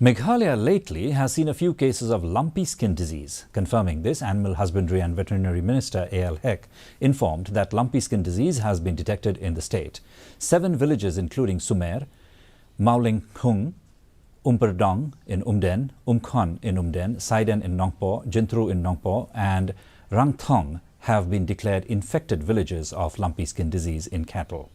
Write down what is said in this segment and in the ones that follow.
Meghalaya lately has seen a few cases of lumpy skin disease. Confirming this, Animal Husbandry and Veterinary Minister A.L. Heck informed that lumpy skin disease has been detected in the state. 7 villages including Sumer, Maulinghung, Umperdong in Umden, Umkhon in Umden, Saiden in Nongpo, Jintru in Nongpo and Rangthong have been declared infected villages of lumpy skin disease in cattle.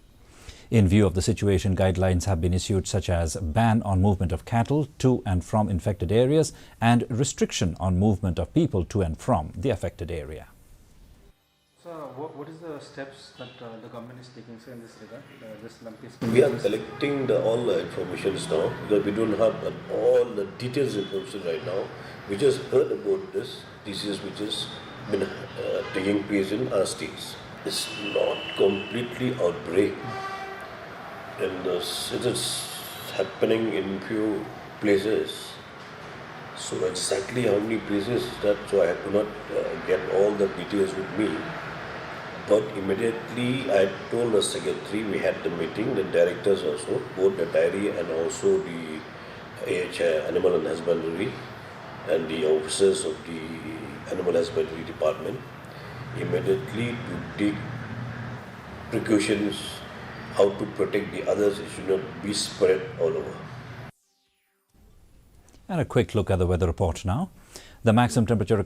In view of the situation, guidelines have been issued such as ban on movement of cattle to and from infected areas and restriction on movement of people to and from the affected area. So, what is the steps that the government is taking in this regard? This lumpy skin we are collecting all the information now because we don't have all the details information right now. We just heard about this disease which has been taking place in our states. It's not completely outbreak. And it is happening in few places. So exactly how many places is that? So I could not get all the details with me. But immediately I told the secretary, we had the meeting, the directors also, both the dairy and also the Animal and Husbandry and the officers of the Animal Husbandry department, immediately to take precautions how to protect the others. It should not be spread all over. And a quick look at the weather report now. The maximum temperature